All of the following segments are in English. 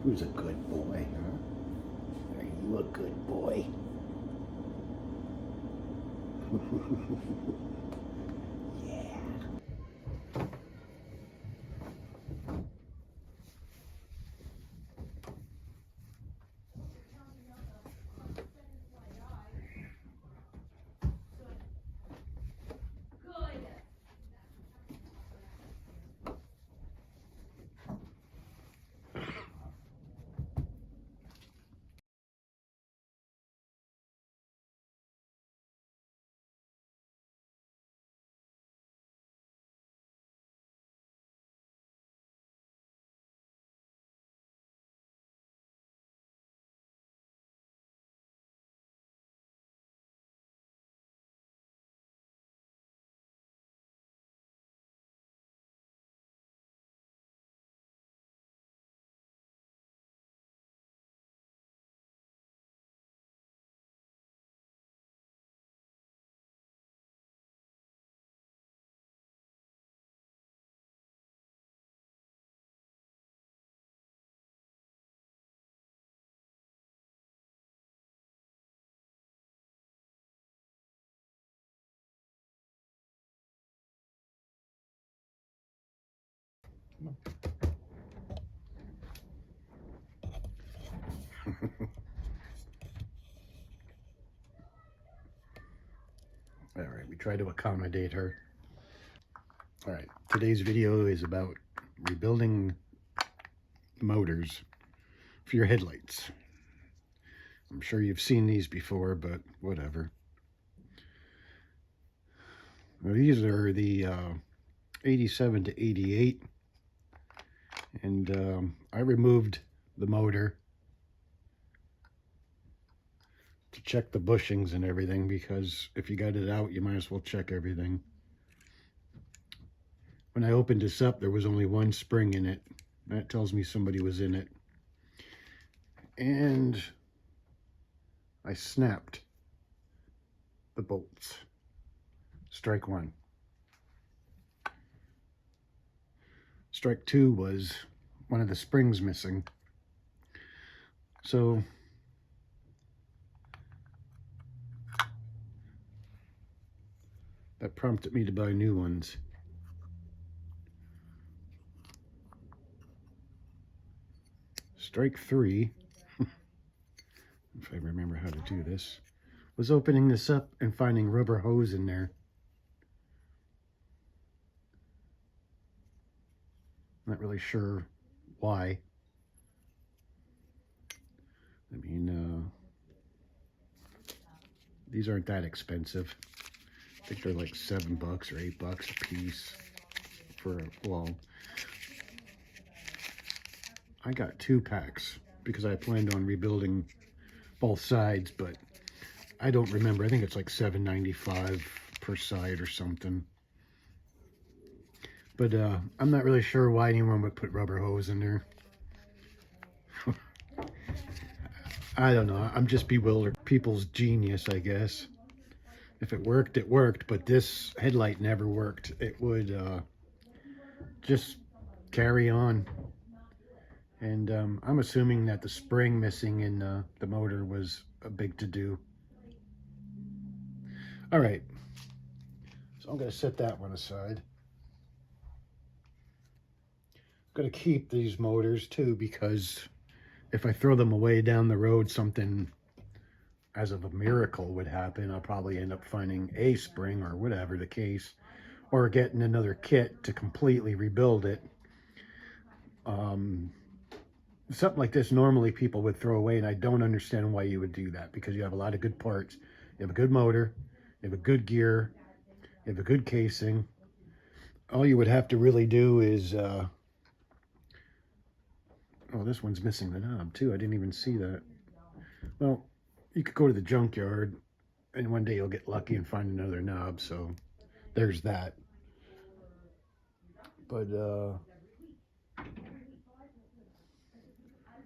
Who's a good boy, huh? Are you a good boy? Yeah. All right, we try to accommodate her. All right, today's video is about rebuilding motors for your headlights. I'm sure you've seen these before, but whatever. Now, these are the 87 to 88, and I removed the motor to check the bushings and everything, because if you got it out, you might as well check everything. When I opened this up, there was only one spring in it. That tells me somebody was in it. And I snapped the bolts. Strike one. Strike two was one of the springs missing. So that prompted me to buy new ones. Strike three, if I remember how to do this, was opening this up and finding rubber hose in there. Not really sure why. I mean, these aren't that expensive. I think they're like $7 or $8 a piece for a, well, I got 2 packs because I planned on rebuilding both sides, but I don't remember. I think it's like $7.95 per side or something. But I'm not really sure why anyone would put rubber hose in there. I don't know. I'm just bewildered. People's genius, I guess. If it worked, it worked. But this headlight never worked. It would just carry on. And I'm assuming that the spring missing in the motor was a big to-do. All right. So I'm going to set that one aside. I'm going to keep these motors too, because if I throw them away down the road, something as of a miracle would happen. I'll probably end up finding a spring or whatever the case, or getting another kit to completely rebuild it. Something like this normally people would throw away, and I don't understand why you would do that, because you have a lot of good parts. You have a good motor, you have a good gear, you have a good casing. All you would have to really do is oh, this one's missing the knob too. I didn't even see that. Well, you could go to the junkyard and one day you'll get lucky and find another knob, so there's that. But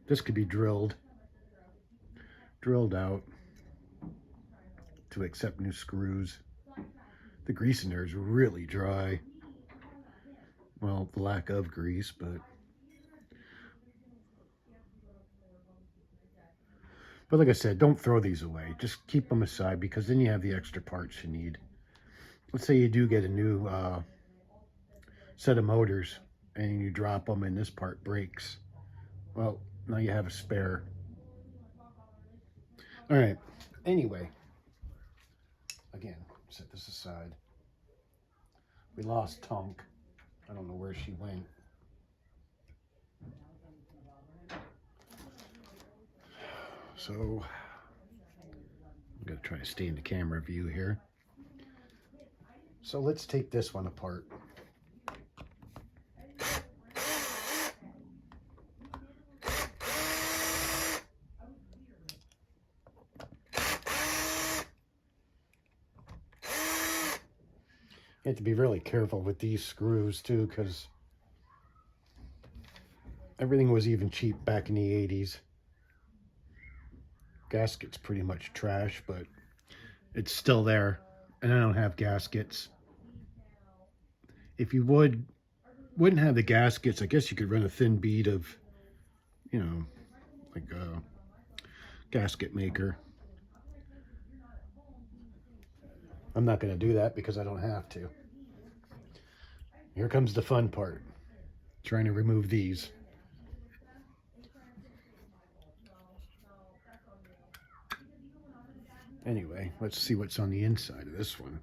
this could be drilled out to accept new screws. The grease in there is really dry. Well, the lack of grease, but But like I said, don't throw these away. Just keep them aside, because then you have the extra parts you need. Let's say you do get a new set of motors and you drop them and this part breaks. Well, now you have a spare. All right. Anyway, again, set this aside. We lost Tonk. I don't know where she went. So I'm going to try to stay in the camera view here. So let's take this one apart. You have to be really careful with these screws too, because everything was even cheap back in the 80s. Gasket's pretty much trash, but it's still there, and I don't have gaskets. If you wouldn't have the gaskets, I guess you could run a thin bead of, you know, like a gasket maker. I'm not going to do that because I don't have to. Here comes the fun part, trying to remove these. Anyway, let's see what's on the inside of this one.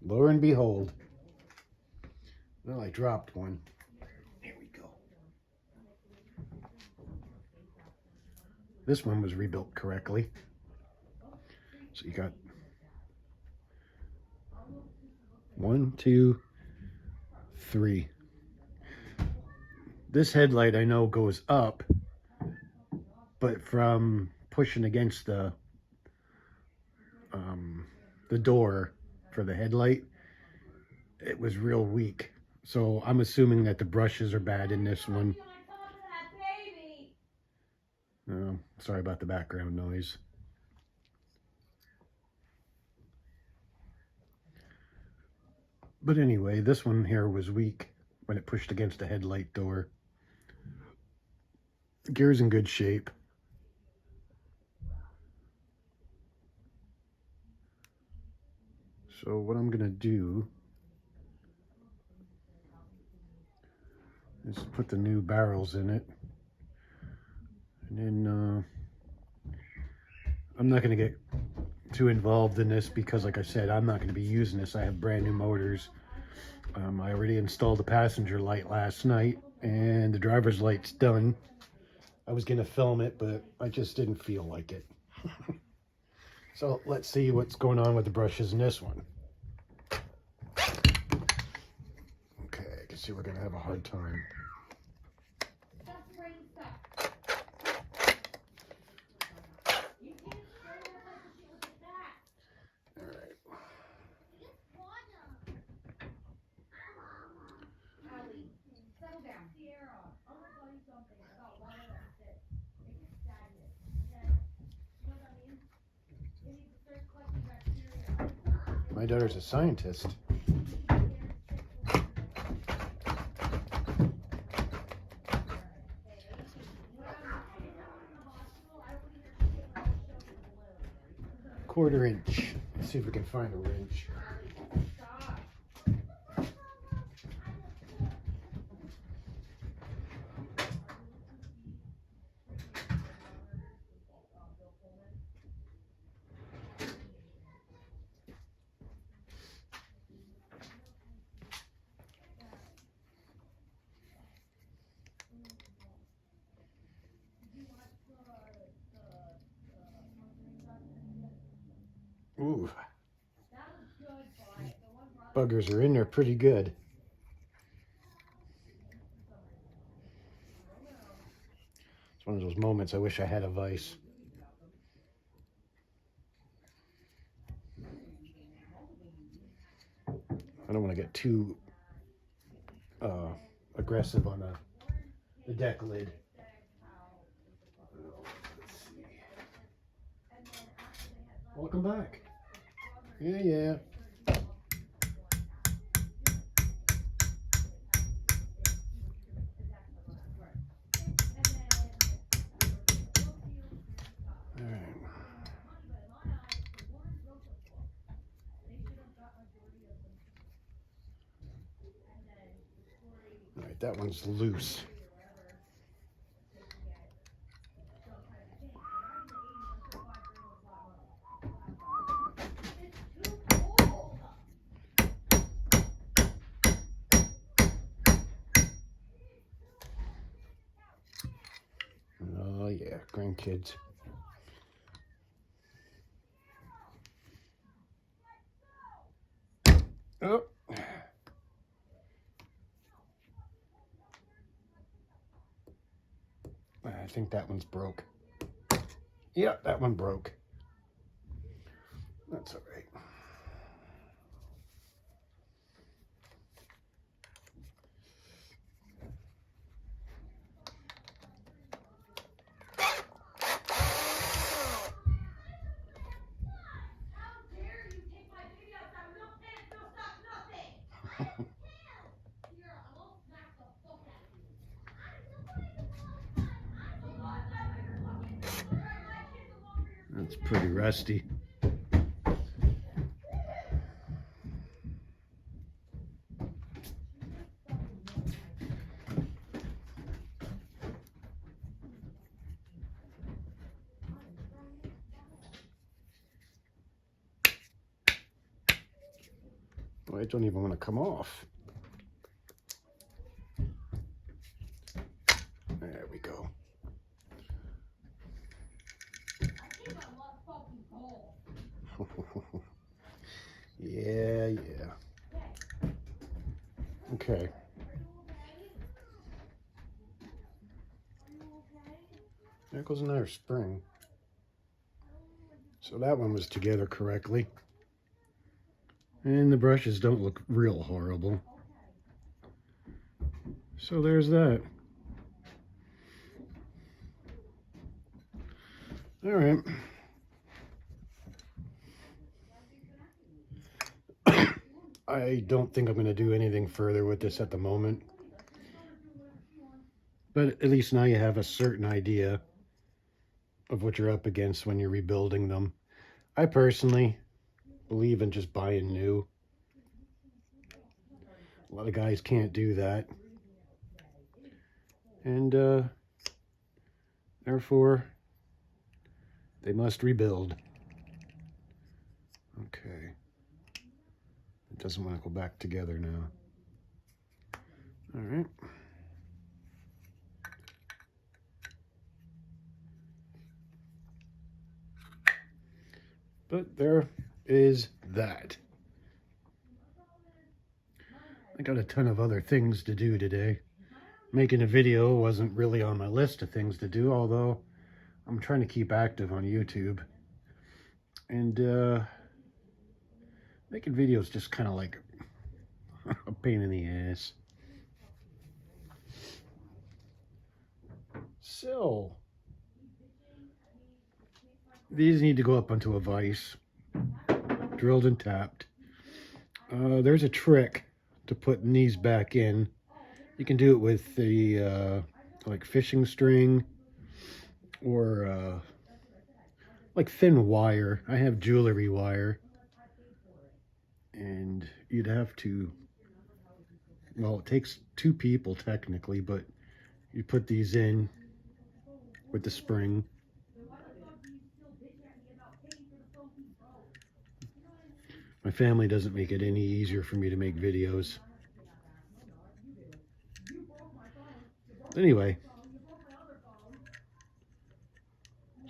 Lo and behold, well, I dropped one. Here we go. This one was rebuilt correctly. So you got 1, 2, 3. This headlight I know goes up, but from pushing against the door for the headlight, it was real weak. So I'm assuming that the brushes are bad in this one. Sorry about the background noise. But anyway, this one here was weak when it pushed against the headlight door. The gear's in good shape. So what I'm gonna do is put the new barrels in it. And then I'm not gonna get too involved in this because, like I said, I'm not gonna be using this. I have brand new motors. I already installed the passenger light last night and the driver's light's done. I was gonna film it, but I just didn't feel like it. So let's see what's going on with the brushes in this one. Okay, I can see we're gonna have a hard time. My daughter's a scientist. Quarter-inch. Let's see if we can find a wrench. Ooh. Buggers are in there pretty good. It's one of those moments I wish I had a vise. I don't want to get too aggressive on the deck lid. Let's see. Welcome back. Yeah. that one's loose. Oh yeah, grandkids. Oh. I think that one's broke. Yeah, that one broke. That's all right. That's pretty rusty. Oh, I don't even want to come off. There we go. Yeah. Okay. There goes another spring. So that one was together correctly. And the brushes don't look real horrible. So there's that. All right. I don't think I'm going to do anything further with this at the moment. But at least now you have a certain idea of what you're up against when you're rebuilding them. I personally believe in just buying new. A lot of guys can't do that. And therefore, they must rebuild. Okay. It doesn't want to go back together now. All right. But there is that. I got a ton of other things to do today. Making a video wasn't really on my list of things to do, although I'm trying to keep active on YouTube. And making videos just kind of like a pain in the ass. So, these need to go up onto a vise, drilled and tapped. There's a trick to putting these back in. You can do it with the like fishing string or like thin wire. I have jewelry wire, and you'd have to, well, it takes two people technically, but you put these in with the spring. My family doesn't make it any easier for me to make videos. Anyway,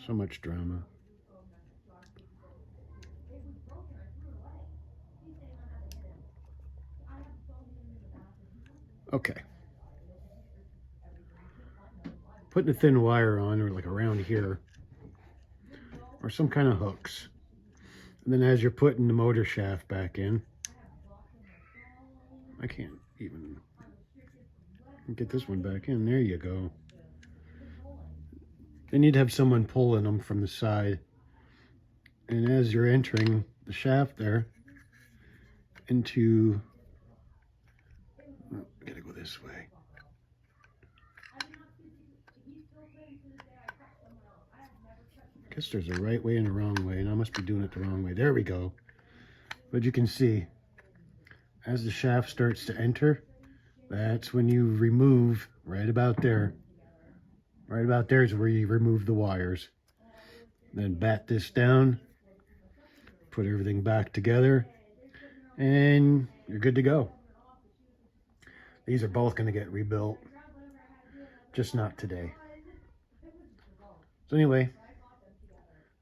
so much drama. Okay. Putting a thin wire on, or like around here, or some kind of hooks. And then as you're putting the motor shaft back in, I can't even get this one back in. There you go. Then you'd have someone pulling them from the side. And as you're entering the shaft there into, oh, I gotta go this way. I guess there's a right way and a wrong way, and I must be doing it the wrong way. There we go. But you can see, as the shaft starts to enter, That's when you remove, right about there. Right about there is where you remove the wires. Then bat this down, put everything back together, and you're good to go. These are both going to get rebuilt, just not today. So anyway,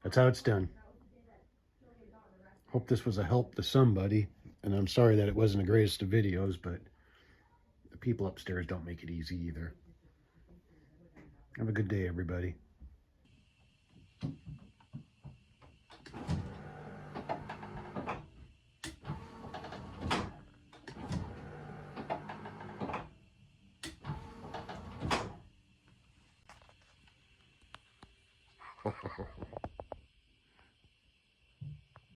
that's how it's done. Hope this was a help to somebody, and I'm sorry that it wasn't the greatest of videos, but the people upstairs don't make it easy either. Have a good day, everybody.